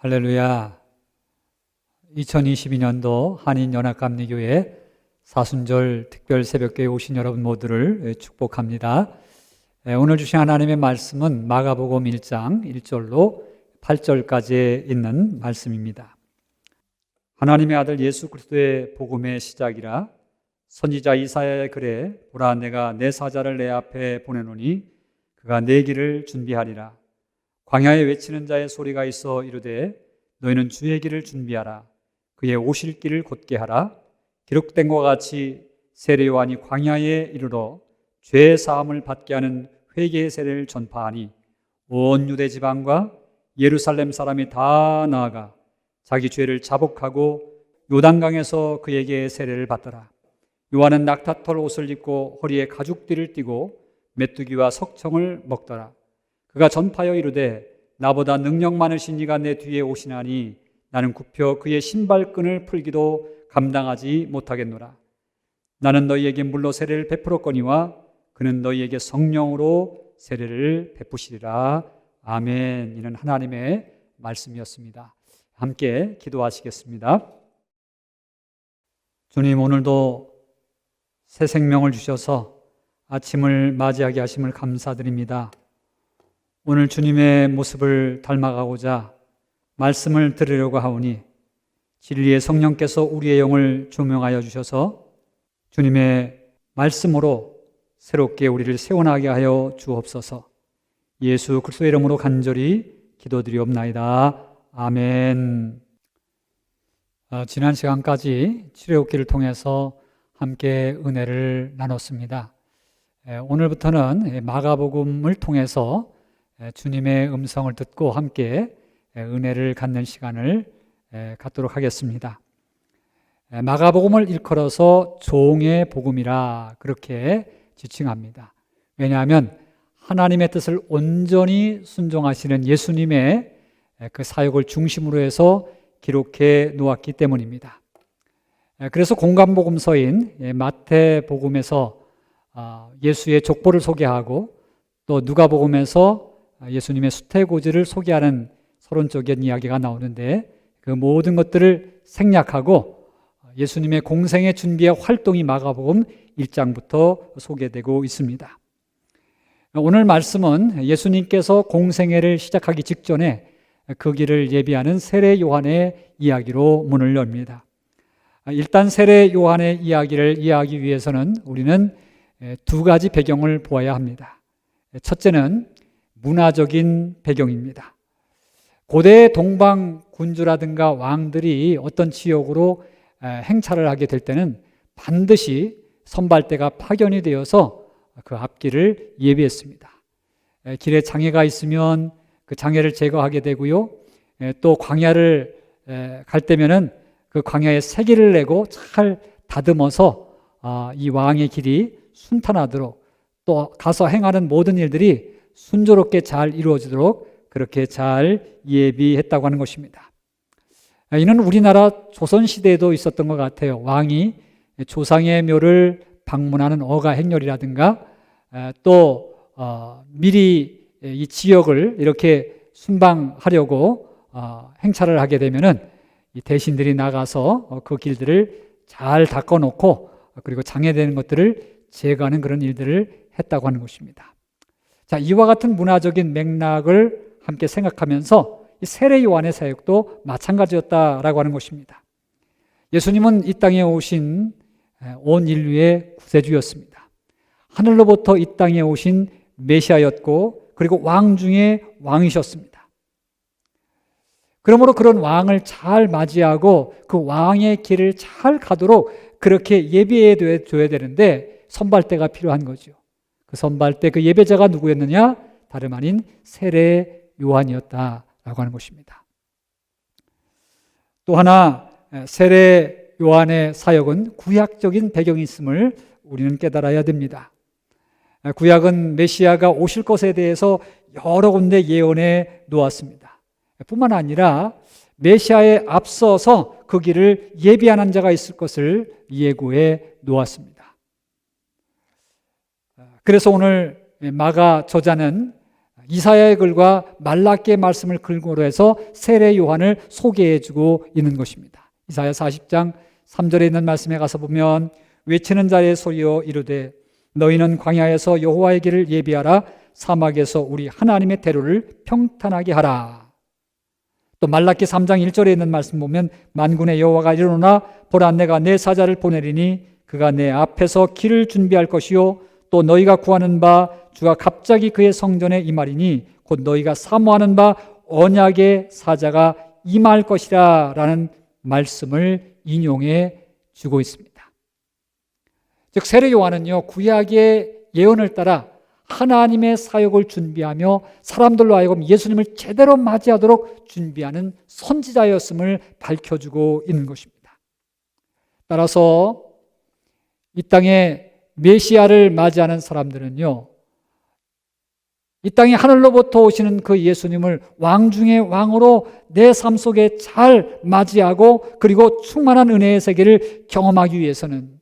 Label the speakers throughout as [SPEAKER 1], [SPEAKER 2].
[SPEAKER 1] 할렐루야. 2022년도 한인연합감리교회 사순절 특별 새벽교회 오신 여러분 모두를 축복합니다. 오늘 주신 하나님의 말씀은 마가복음 1장 1절로 8절까지 있는 말씀입니다. 하나님의 아들 예수 그리스도의 복음의 시작이라. 선지자 이사야의 글에 보라, 내가 내 사자를 내 앞에 보내노니 그가 내 길을 준비하리라. 광야에 외치는 자의 소리가 있어 이르되 너희는 주의 길을 준비하라. 그의 오실 길을 곧게 하라. 기록된 것과 같이 세례 요한이 광야에 이르러 죄 사함을 받게 하는 회개의 세례를 전파하니 온 유대 지방과 예루살렘 사람이 다 나아가 자기 죄를 자복하고 요단강에서 그에게 세례를 받더라. 요한은 낙타털 옷을 입고 허리에 가죽띠를 띠고 메뚜기와 석청을 먹더라. 그가 전파하여 이르되 나보다 능력 많으신 이가 내 뒤에 오시나니 나는 굽혀 그의 신발끈을 풀기도 감당하지 못하겠노라. 나는 너희에게 물로 세례를 베풀었거니와 그는 너희에게 성령으로 세례를 베푸시리라. 아멘. 이는 하나님의 말씀이었습니다. 함께 기도하시겠습니다. 주님, 오늘도 새 생명을 주셔서 아침을 맞이하게 하심을 감사드립니다. 오늘 주님의 모습을 닮아가고자 말씀을 들으려고 하오니 진리의 성령께서 우리의 영을 조명하여 주셔서 주님의 말씀으로 새롭게 우리를 세워나게 하여 주옵소서. 예수 그리스도의 이름으로 간절히 기도드리옵나이다. 아멘. 지난 시간까지 출애굽기를 통해서 함께 은혜를 나눴습니다. 오늘부터는 마가복음을 통해서 주님의 음성을 듣고 함께 은혜를 갖는 시간을 갖도록 하겠습니다. 마가복음을 일컬어서 종의 복음이라 그렇게 지칭합니다. 왜냐하면 하나님의 뜻을 온전히 순종하시는 예수님의 그 사역을 중심으로 해서 기록해 놓았기 때문입니다. 그래서 공간복음서인 마태복음에서 예수의 족보를 소개하고 또 누가복음에서 예수님의 수태고지를 소개하는 서론적인 이야기가 나오는데 그 모든 것들을 생략하고 예수님의 공생의 준비의 활동이 마가복음 1장부터 소개되고 있습니다. 오늘 말씀은 예수님께서 공생애를 시작하기 직전에 그 길을 예비하는 세례 요한의 이야기로 문을 엽니다. 일단 세례 요한의 이야기를 이해하기 위해서는 우리는 두 가지 배경을 보아야 합니다. 첫째는 문화적인 배경입니다. 고대 동방 군주라든가 왕들이 어떤 지역으로 행차를 하게 될 때는 반드시 선발대가 파견이 되어서 그 앞길을 예비했습니다. 길에 장애가 있으면 그 장애를 제거하게 되고요. 또 광야를 갈 때면은 그 광야에 세기를 내고 잘 다듬어서 이 왕의 길이 순탄하도록 또 가서 행하는 모든 일들이 순조롭게 잘 이루어지도록 그렇게 잘 예비했다고 하는 것입니다. 이는 우리나라 조선시대에도 있었던 것 같아요. 왕이 조상의 묘를 방문하는 어가 행렬이라든가 또 미리 이 지역을 이렇게 순방하려고 행차를 하게 되면은 이 대신들이 나가서 그 길들을 잘 닦아놓고 그리고 장애되는 것들을 제거하는 그런 일들을 했다고 하는 것입니다. 자, 이와 같은 문화적인 맥락을 함께 생각하면서 이 세례 요한의 사역도 마찬가지였다라고 하는 것입니다. 예수님은 이 땅에 오신 온 인류의 구세주였습니다. 하늘로부터 이 땅에 오신 메시아였고 그리고 왕 중에 왕이셨습니다. 그러므로 그런 왕을 잘 맞이하고 그 왕의 길을 잘 가도록 그렇게 예비해 줘야 되는데 선발대가 필요한 거죠. 그 선발대, 그 예배자가 누구였느냐? 다름 아닌 세례 요한이었다라고 하는 것입니다. 또 하나 세례 요한의 사역은 구약적인 배경이 있음을 우리는 깨달아야 됩니다. 구약은 메시아가 오실 것에 대해서 여러 군데 예언해 놓았습니다. 뿐만 아니라 메시아에 앞서서 그 길을 예비하는 자가 있을 것을 예고해 놓았습니다. 그래서 오늘 마가 저자는 이사야의 글과 말라기의 말씀을 근거로 해서 세례 요한을 소개해주고 있는 것입니다. 이사야 40장 3절에 있는 말씀에 가서 보면 외치는 자의 소리여 이르되 너희는 광야에서 여호와의 길을 예비하라 사막에서 우리 하나님의 대로를 평탄하게 하라. 또 말라기 3장 1절에 있는 말씀 보면 만군의 여호와가 이르노나 보라 내가 내 사자를 보내리니 그가 내 앞에서 길을 준비할 것이요 또 너희가 구하는 바 주가 갑자기 그의 성전에 임하리니 곧 너희가 사모하는 바 언약의 사자가 임할 것이라 라는 말씀을 인용해 주고 있습니다. 즉 세례 요한은요 구약의 예언을 따라 하나님의 사역을 준비하며 사람들로 하여금 예수님을 제대로 맞이하도록 준비하는 선지자였음을 밝혀주고 있는 것입니다. 따라서 이 땅에 메시아를 맞이하는 사람들은요 이 땅에 하늘로부터 오시는 그 예수님을 왕 중의 왕으로 내 삶 속에 잘 맞이하고 그리고 충만한 은혜의 세계를 경험하기 위해서는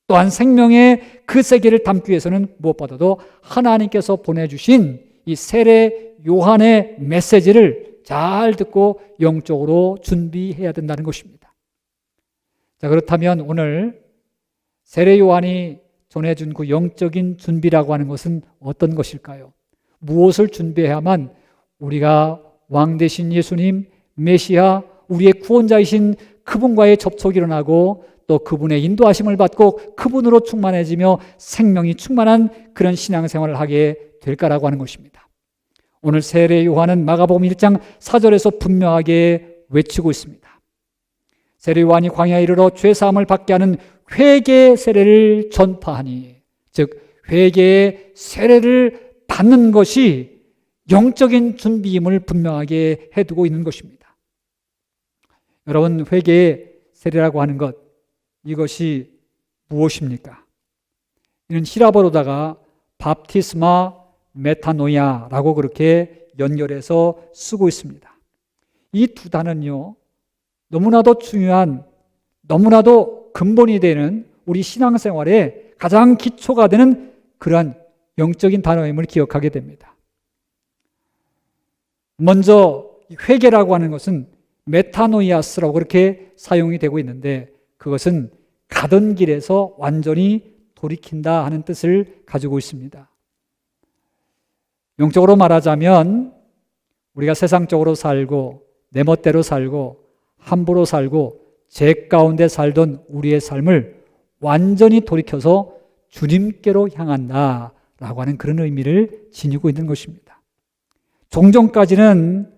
[SPEAKER 1] 또한 생명의 그 세계를 담기 위해서는 무엇보다도 하나님께서 보내주신 이 세례 요한의 메시지를 잘 듣고 영적으로 준비해야 된다는 것입니다. 자, 그렇다면 오늘 세례 요한이 전해준 그 영적인 준비라고 하는 것은 어떤 것일까요? 무엇을 준비해야만 우리가 왕 되신 예수님, 메시아, 우리의 구원자이신 그분과의 접촉이 일어나고 또 그분의 인도하심을 받고 그분으로 충만해지며 생명이 충만한 그런 신앙생활을 하게 될까라고 하는 것입니다. 오늘 세례 요한은 마가복음 1장 4절에서 분명하게 외치고 있습니다. 세례 요한이 광야에 이르러 죄사함을 받게 하는 회개 세례를 전파하니, 즉 회개의 세례를 받는 것이 영적인 준비임을 분명하게 해두고 있는 것입니다. 여러분, 회개의 세례라고 하는 것, 이것이 무엇입니까? 이는 히라보로다가 밥티스마 메타노이아라고 그렇게 연결해서 쓰고 있습니다. 이 두 단어는요 너무나도 중요한, 너무나도 근본이 되는 우리 신앙생활에 가장 기초가 되는 그러한 영적인 단어임을 기억하게 됩니다. 먼저 회개라고 하는 것은 메타노이아스라고 그렇게 사용이 되고 있는데, 그것은 가던 길에서 완전히 돌이킨다 하는 뜻을 가지고 있습니다. 영적으로 말하자면 우리가 세상적으로 살고 내 멋대로 살고 함부로 살고 죄 가운데 살던 우리의 삶을 완전히 돌이켜서 주님께로 향한다라고 하는 그런 의미를 지니고 있는 것입니다. 종전까지는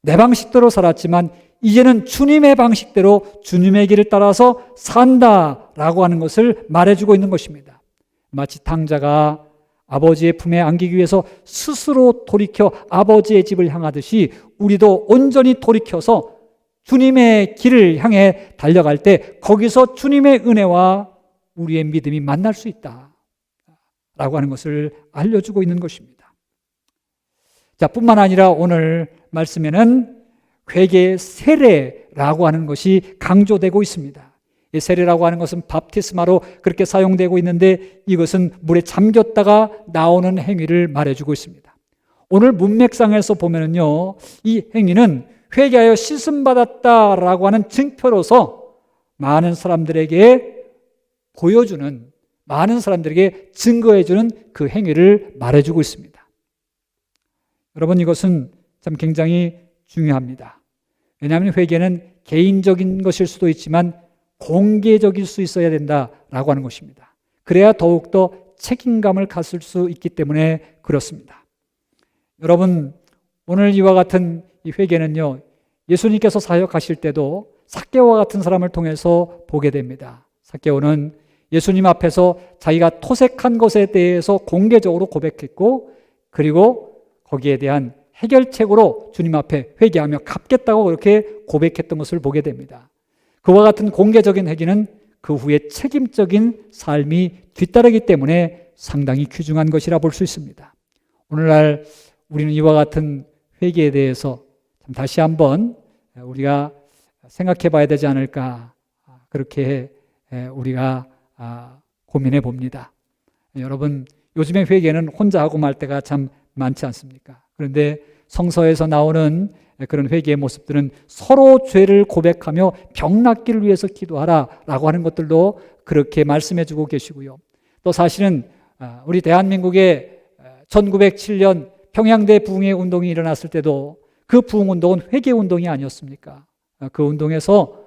[SPEAKER 1] 내 방식대로 살았지만 이제는 주님의 방식대로 주님의 길을 따라서 산다라고 하는 것을 말해주고 있는 것입니다. 마치 탕자가 아버지의 품에 안기기 위해서 스스로 돌이켜 아버지의 집을 향하듯이 우리도 온전히 돌이켜서 주님의 길을 향해 달려갈 때 거기서 주님의 은혜와 우리의 믿음이 만날 수 있다 라고 하는 것을 알려주고 있는 것입니다. 자, 뿐만 아니라 오늘 말씀에는 회개의 세례라고 하는 것이 강조되고 있습니다. 이 세례라고 하는 것은 밥티스마로 그렇게 사용되고 있는데, 이것은 물에 잠겼다가 나오는 행위를 말해주고 있습니다. 오늘 문맥상에서 보면은요, 이 행위는 회개하여 씻음 받았다라고 하는 증표로서 많은 사람들에게 보여주는, 많은 사람들에게 증거해주는 그 행위를 말해주고 있습니다. 여러분, 이것은 참 굉장히 중요합니다. 왜냐하면 회개는 개인적인 것일 수도 있지만 공개적일 수 있어야 된다라고 하는 것입니다. 그래야 더욱더 책임감을 가질 수 있기 때문에 그렇습니다. 여러분, 오늘 이와 같은 이 회개는요, 예수님께서 사역하실 때도 삭개오와 같은 사람을 통해서 보게 됩니다. 삭개오는 예수님 앞에서 자기가 토색한 것에 대해서 공개적으로 고백했고, 그리고 거기에 대한 해결책으로 주님 앞에 회개하며 갚겠다고 그렇게 고백했던 것을 보게 됩니다. 그와 같은 공개적인 회개는 그 후에 책임적인 삶이 뒤따르기 때문에 상당히 귀중한 것이라 볼 수 있습니다. 오늘날 우리는 이와 같은 회개에 대해서 다시 한번 우리가 생각해 봐야 되지 않을까, 그렇게 우리가 고민해 봅니다. 여러분, 요즘의 회개는 혼자 하고 말 때가 참 많지 않습니까? 그런데 성서에서 나오는 그런 회개의 모습들은 서로 죄를 고백하며 병 낫기를 위해서 기도하라라고 하는 것들도 그렇게 말씀해 주고 계시고요. 또 사실은 우리 대한민국의 1907년 평양대 부흥회 운동이 일어났을 때도 그 부흥운동은 회개운동이 아니었습니까? 그 운동에서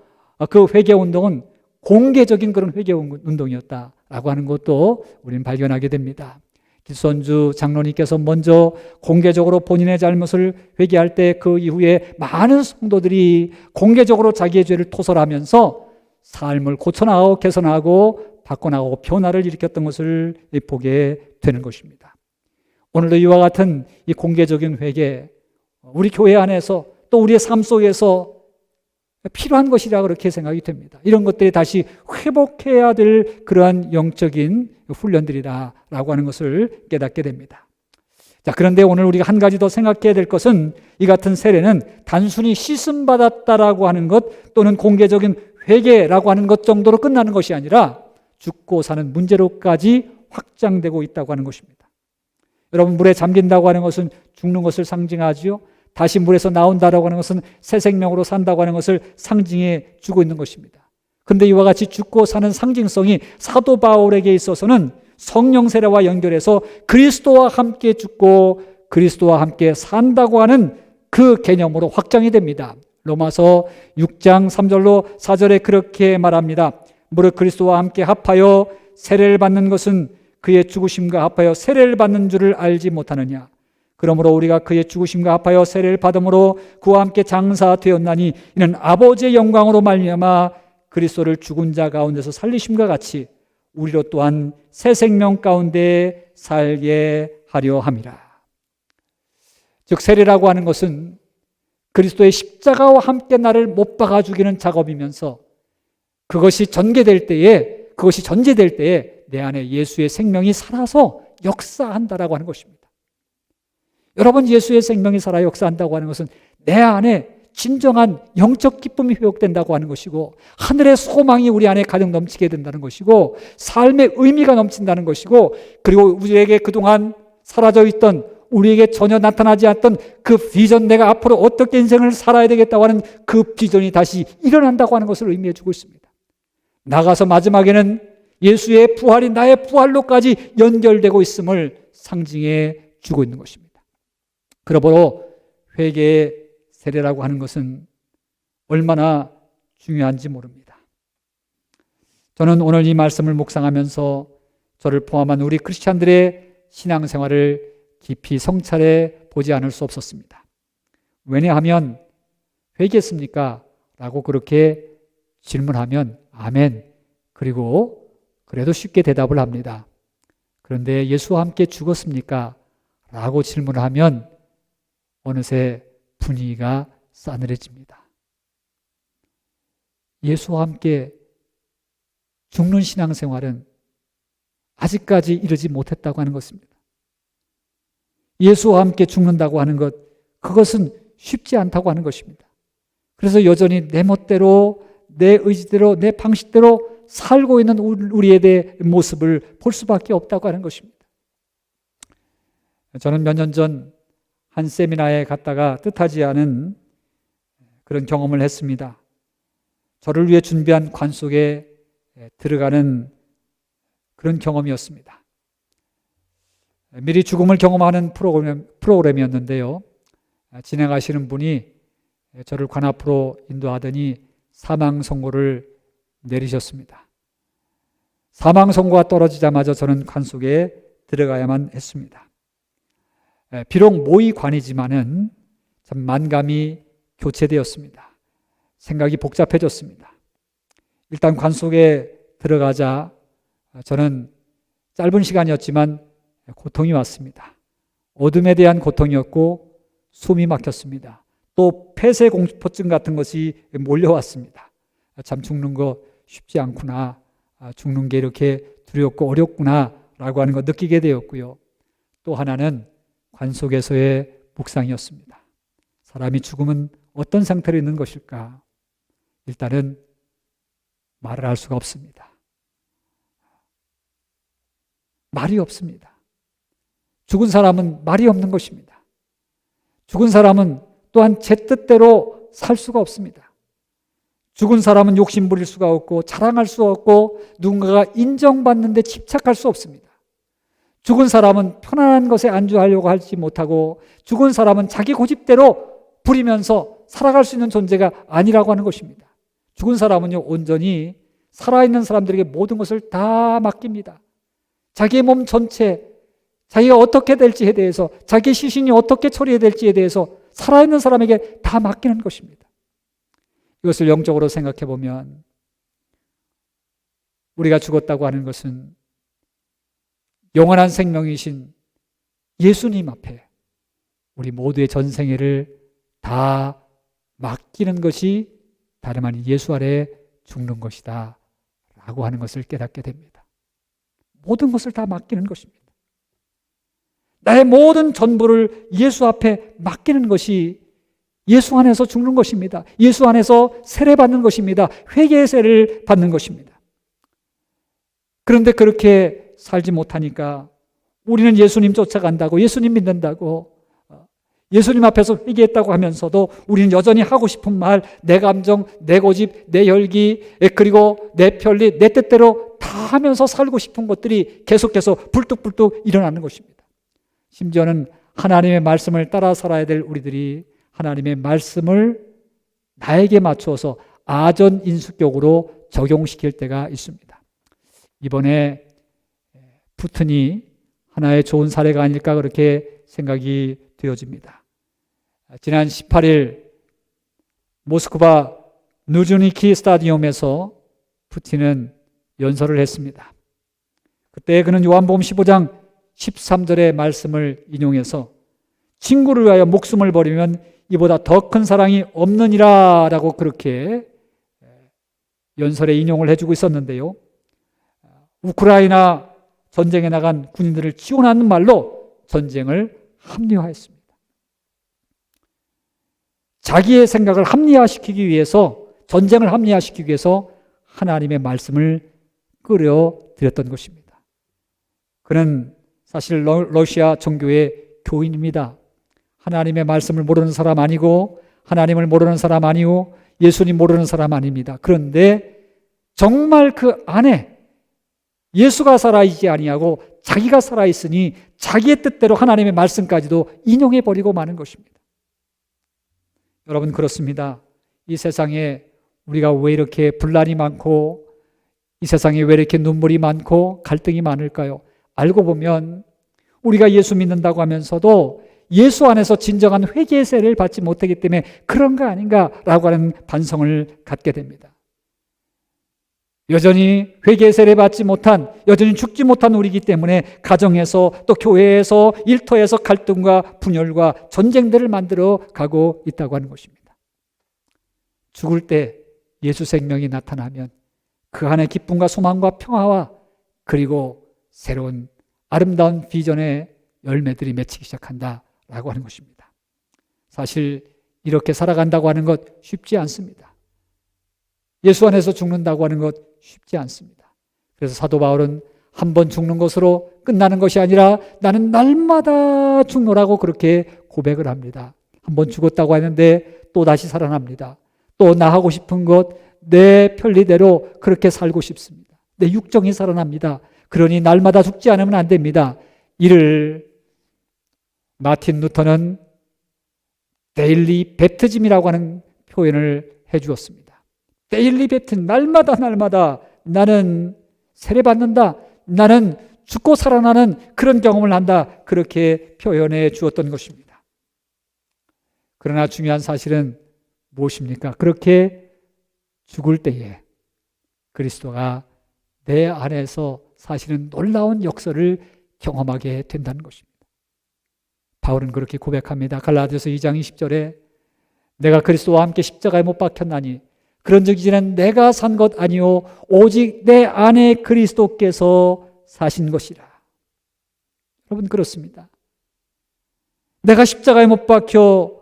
[SPEAKER 1] 그 회개운동은 공개적인 그런 회개운동이었다라고 하는 것도 우리는 발견하게 됩니다. 길손주 장로님께서 먼저 공개적으로 본인의 잘못을 회개할 때 그 이후에 많은 성도들이 공개적으로 자기의 죄를 토설하면서 삶을 고쳐나가고 개선하고 바꿔나가고 변화를 일으켰던 것을 보게 되는 것입니다. 오늘도 이와 같은 이 공개적인 회개, 우리 교회 안에서 또 우리의 삶 속에서 필요한 것이라 그렇게 생각이 됩니다. 이런 것들이 다시 회복해야 될 그러한 영적인 훈련들이다라고 하는 것을 깨닫게 됩니다. 자, 그런데 오늘 우리가 한 가지 더 생각해야 될 것은 이 같은 세례는 단순히 씻음받았다라고 하는 것 또는 공개적인 회개라고 하는 것 정도로 끝나는 것이 아니라 죽고 사는 문제로까지 확장되고 있다고 하는 것입니다. 여러분, 물에 잠긴다고 하는 것은 죽는 것을 상징하지요. 다시 물에서 나온다라고 하는 것은 새 생명으로 산다고 하는 것을 상징해 주고 있는 것입니다. 그런데 이와 같이 죽고 사는 상징성이 사도 바울에게 있어서는 성령 세례와 연결해서 그리스도와 함께 죽고 그리스도와 함께 산다고 하는 그 개념으로 확장이 됩니다. 로마서 6장 3절로 4절에 그렇게 말합니다. 무릇 그리스도와 함께 합하여 세례를 받는 것은 그의 죽으심과 합하여 세례를 받는 줄을 알지 못하느냐. 그러므로 우리가 그의 죽으심과 합하여 세례를 받음으로 그와 함께 장사되었나니 이는 아버지의 영광으로 말미암아 그리스도를 죽은 자 가운데서 살리심과 같이 우리로 또한 새 생명 가운데 살게 하려 함이라. 즉 세례라고 하는 것은 그리스도의 십자가와 함께 나를 못 박아 죽이는 작업이면서 그것이 전제될 때에 내 안에 예수의 생명이 살아서 역사한다라고 하는 것입니다. 여러분, 예수의 생명이 살아 역사한다고 하는 것은 내 안에 진정한 영적 기쁨이 회복된다고 하는 것이고 하늘의 소망이 우리 안에 가득 넘치게 된다는 것이고 삶의 의미가 넘친다는 것이고 그리고 우리에게 그동안 사라져 있던 우리에게 전혀 나타나지 않던 그 비전, 내가 앞으로 어떻게 인생을 살아야 되겠다고 하는 그 비전이 다시 일어난다고 하는 것을 의미해 주고 있습니다. 나가서 마지막에는 예수의 부활이 나의 부활로까지 연결되고 있음을 상징해 주고 있는 것입니다. 그러므로 회개의 세례라고 하는 것은 얼마나 중요한지 모릅니다. 저는 오늘 이 말씀을 묵상하면서 저를 포함한 우리 크리스찬들의 신앙생활을 깊이 성찰해 보지 않을 수 없었습니다. 왜냐하면 회개했습니까? 라고 그렇게 질문하면 아멘, 그리고 그래도 쉽게 대답을 합니다. 그런데 예수와 함께 죽었습니까? 라고 질문을 하면 어느새 분위기가 싸늘해집니다. 예수와 함께 죽는 신앙생활은 아직까지 이르지 못했다고 하는 것입니다. 예수와 함께 죽는다고 하는 것, 그것은 쉽지 않다고 하는 것입니다. 그래서 여전히 내 멋대로, 내 의지대로, 내 방식대로 살고 있는 우리의 모습을 볼 수밖에 없다고 하는 것입니다. 저는 몇 년 전 한 세미나에 갔다가 뜻하지 않은 그런 경험을 했습니다. 저를 위해 준비한 관 속에 들어가는 그런 경험이었습니다. 미리 죽음을 경험하는 프로그램이었는데요. 진행하시는 분이 저를 관 앞으로 인도하더니 사망 선고를 내리셨습니다. 사망 선고가 떨어지자마자 저는 관 속에 들어가야만 했습니다. 비록 모의관이지만은 참 만감이 교체되었습니다. 생각이 복잡해졌습니다. 일단 관 속에 들어가자 저는 짧은 시간이었지만 고통이 왔습니다. 어둠에 대한 고통이었고 숨이 막혔습니다. 또 폐쇄공포증 같은 것이 몰려왔습니다. 참 죽는 거 쉽지 않구나. 죽는 게 이렇게 두렵고 어렵구나 라고 하는 거 느끼게 되었고요. 또 하나는 관 속에서의 묵상이었습니다. 사람이 죽으면 어떤 상태로 있는 것일까? 일단은 말을 할 수가 없습니다. 말이 없습니다. 죽은 사람은 말이 없는 것입니다. 죽은 사람은 또한 제 뜻대로 살 수가 없습니다. 죽은 사람은 욕심 부릴 수가 없고 자랑할 수 없고 누군가가 인정받는 데 집착할 수 없습니다. 죽은 사람은 편안한 것에 안주하려고 하지 못하고 죽은 사람은 자기 고집대로 부리면서 살아갈 수 있는 존재가 아니라고 하는 것입니다. 죽은 사람은요, 온전히 살아있는 사람들에게 모든 것을 다 맡깁니다. 자기의 몸 전체, 자기가 어떻게 될지에 대해서, 자기 시신이 어떻게 처리해야 될지에 대해서 살아있는 사람에게 다 맡기는 것입니다. 이것을 영적으로 생각해 보면 우리가 죽었다고 하는 것은 영원한 생명이신 예수님 앞에 우리 모두의 전생애를 다 맡기는 것이 다름 아닌 예수 아래 죽는 것이다 라고 하는 것을 깨닫게 됩니다. 모든 것을 다 맡기는 것입니다. 나의 모든 전부를 예수 앞에 맡기는 것이 예수 안에서 죽는 것입니다. 예수 안에서 세례받는 것입니다. 회개의 세례를 받는 것입니다. 그런데 그렇게 살지 못하니까 우리는 예수님 쫓아간다고, 예수님 믿는다고, 예수님 앞에서 회개했다고 하면서도 우리는 여전히 하고 싶은 말, 내 감정, 내 고집, 내 열기, 그리고 내 편리, 내 뜻대로 다 하면서 살고 싶은 것들이 계속해서 불뚝불뚝 일어나는 것입니다. 심지어는 하나님의 말씀을 따라 살아야 될 우리들이 하나님의 말씀을 나에게 맞추어서 아전인수격으로 적용시킬 때가 있습니다. 이번에 푸틴이 하나의 좋은 사례가 아닐까 그렇게 생각이 되어집니다. 지난 18일 모스크바 누즈니키 스타디움에서 푸틴은 연설을 했습니다. 그때 그는 요한복음 15장 13절의 말씀을 인용해서 친구를 위하여 목숨을 버리면 이보다 더 큰 사랑이 없느니라 라고 그렇게 연설에 인용을 해주고 있었는데요. 우크라이나 전쟁에 나간 군인들을 지원하는 말로 전쟁을 합리화했습니다. 자기의 생각을 합리화시키기 위해서, 전쟁을 합리화시키기 위해서 하나님의 말씀을 끌어들였던 것입니다. 그는 사실 러시아 정교의 교인입니다. 하나님의 말씀을 모르는 사람 아니고 하나님을 모르는 사람 아니고 예수님 모르는 사람 아닙니다. 그런데 정말 그 안에 예수가 살아있지 아니하고 자기가 살아있으니 자기의 뜻대로 하나님의 말씀까지도 인용해버리고 마는 것입니다. 여러분, 그렇습니다. 이 세상에 우리가 왜 이렇게 분란이 많고 이 세상에 왜 이렇게 눈물이 많고 갈등이 많을까요? 알고 보면 우리가 예수 믿는다고 하면서도 예수 안에서 진정한 회개의 세례를 받지 못하기 때문에 그런 거 아닌가라고 하는 반성을 갖게 됩니다. 여전히 회개의 세례 받지 못한, 여전히 죽지 못한 우리이기 때문에 가정에서 또 교회에서 일터에서 갈등과 분열과 전쟁들을 만들어 가고 있다고 하는 것입니다. 죽을 때 예수 생명이 나타나면 그 안에 기쁨과 소망과 평화와 그리고 새로운 아름다운 비전의 열매들이 맺히기 시작한다라고 하는 것입니다. 사실 이렇게 살아간다고 하는 것 쉽지 않습니다. 예수 안에서 죽는다고 하는 것 쉽지 않습니다. 그래서 사도 바울은 한 번 죽는 것으로 끝나는 것이 아니라 나는 날마다 죽노라고 그렇게 고백을 합니다. 한 번 죽었다고 하는데 또 다시 살아납니다. 또 나 하고 싶은 것, 내 편리대로 그렇게 살고 싶습니다. 내 육정이 살아납니다. 그러니 날마다 죽지 않으면 안 됩니다. 이를 마틴 루터는 데일리 팻티즘이라고 하는 표현을 해주었습니다. 데일리 팻티즘, 날마다 나는 세례받는다, 나는 죽고 살아나는 그런 경험을 한다, 그렇게 표현해 주었던 것입니다. 그러나 중요한 사실은 무엇입니까? 그렇게 죽을 때에 그리스도가 내 안에서 사실은 놀라운 역사를 경험하게 된다는 것입니다. 바울은 그렇게 고백합니다. 갈라디아서 2장 20절에 내가 그리스도와 함께 십자가에 못 박혔나니 그런즉 이제는 내가 산 것 아니요 오직 내 안에 그리스도께서 사신 것이라. 여러분, 그렇습니다. 내가 십자가에 못 박혀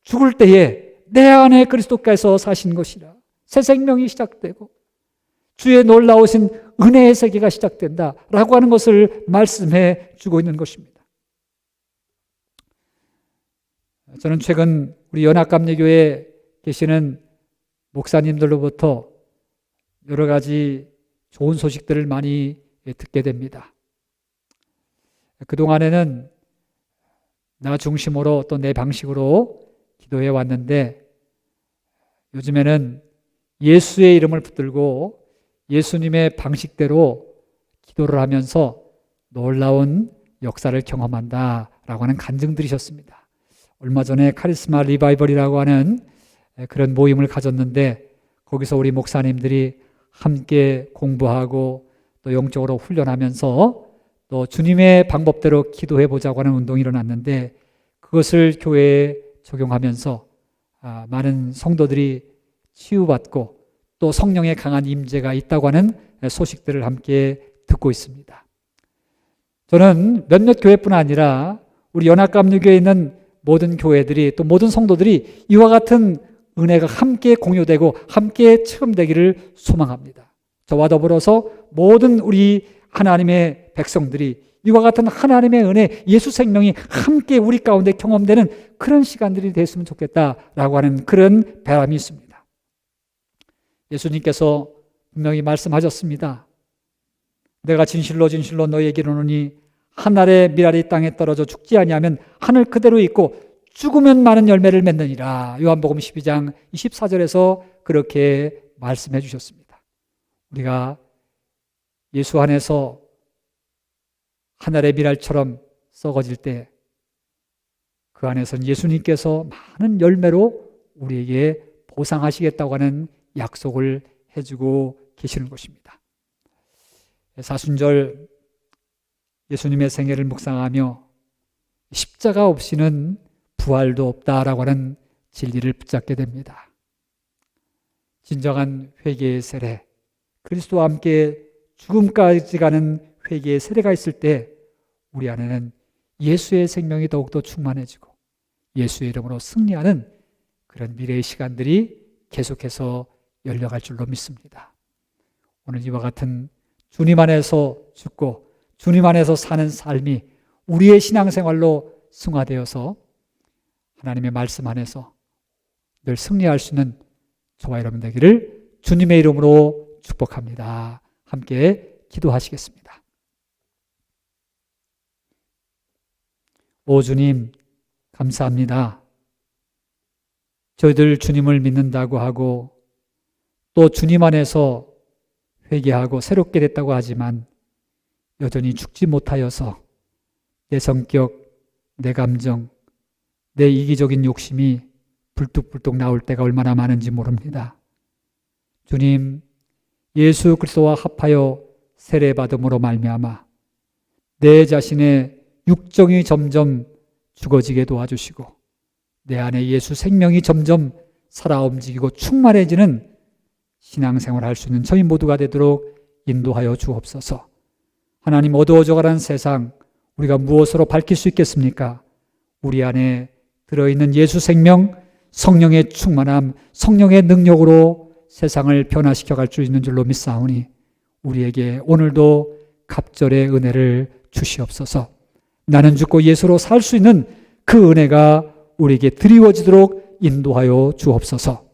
[SPEAKER 1] 죽을 때에 내 안에 그리스도께서 사신 것이라. 새 생명이 시작되고 주의 놀라우신 은혜의 세계가 시작된다라고 하는 것을 말씀해 주고 있는 것입니다. 저는 최근 우리 연합감리교회에 계시는 목사님들로부터 여러 가지 좋은 소식들을 많이 듣게 됩니다. 그동안에는 나 중심으로 또 내 방식으로 기도해 왔는데 요즘에는 예수의 이름을 붙들고 예수님의 방식대로 기도를 하면서 놀라운 역사를 경험한다라고 하는 간증들이 있었습니다. 얼마 전에 카리스마 리바이벌이라고 하는 그런 모임을 가졌는데 거기서 우리 목사님들이 함께 공부하고 또 영적으로 훈련하면서 또 주님의 방법대로 기도해 보자고 하는 운동이 일어났는데 그것을 교회에 적용하면서 많은 성도들이 치유받고 또 성령의 강한 임재가 있다고 하는 소식들을 함께 듣고 있습니다. 저는 몇몇 교회뿐 아니라 우리 연합감리교회에 있는 모든 교회들이 또 모든 성도들이 이와 같은 은혜가 함께 공유되고 함께 체험되기를 소망합니다. 저와 더불어서 모든 우리 하나님의 백성들이 이와 같은 하나님의 은혜, 예수 생명이 함께 우리 가운데 경험되는 그런 시간들이 됐으면 좋겠다라고 하는 그런 바람이 있습니다. 예수님께서 분명히 말씀하셨습니다. 내가 진실로 진실로 너희에게 이르노니 한 알의 밀알이 땅에 떨어져 죽지 아니하면 하늘 그대로 있고 죽으면 많은 열매를 맺느니라. 요한복음 12장 24절에서 그렇게 말씀해 주셨습니다. 우리가 예수 안에서 하늘의 밀알처럼 썩어질 때 그 안에서는 예수님께서 많은 열매로 우리에게 보상하시겠다고 하는 약속을 해주고 계시는 것입니다. 사순절 예수님의 생애를 묵상하며 십자가 없이는 부활도 없다라고 하는 진리를 붙잡게 됩니다. 진정한 회개의 세례, 그리스도와 함께 죽음까지 가는 회개의 세례가 있을 때 우리 안에는 예수의 생명이 더욱더 충만해지고 예수의 이름으로 승리하는 그런 미래의 시간들이 계속해서 열려갈 줄로 믿습니다. 오늘 이와 같은 주님 안에서 죽고 주님 안에서 사는 삶이 우리의 신앙생활로 승화되어서 하나님의 말씀 안에서 늘 승리할 수 있는 저와 여러분 되기를 주님의 이름으로 축복합니다. 함께 기도하시겠습니다. 오 주님, 감사합니다. 저희들 주님을 믿는다고 하고 또 주님 안에서 회개하고 새롭게 됐다고 하지만 여전히 죽지 못하여서 내 성격, 내 감정, 내 이기적인 욕심이 불뚝불뚝 나올 때가 얼마나 많은지 모릅니다. 주님, 예수 그리스도와 합하여 세례받음으로 말미암아 내 자신의 육정이 점점 죽어지게 도와주시고 내 안에 예수 생명이 점점 살아 움직이고 충만해지는 신앙생활을 할 수 있는 저희 모두가 되도록 인도하여 주옵소서. 하나님, 어두워져가는 세상 우리가 무엇으로 밝힐 수 있겠습니까? 우리 안에 들어있는 예수 생명, 성령의 충만함, 성령의 능력으로 세상을 변화시켜 갈 수 있는 줄로 믿사오니 우리에게 오늘도 갑절의 은혜를 주시옵소서. 나는 죽고 예수로 살 수 있는 그 은혜가 우리에게 드리워지도록 인도하여 주옵소서.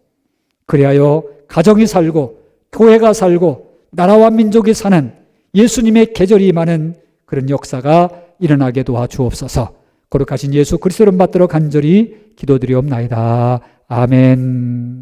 [SPEAKER 1] 그리하여 가정이 살고 교회가 살고 나라와 민족이 사는 예수님의 계절이 임하는 그런 역사가 일어나게 도와주옵소서. 거룩하신 예수 그리스도를 받들어 간절히 기도드리옵나이다. 아멘.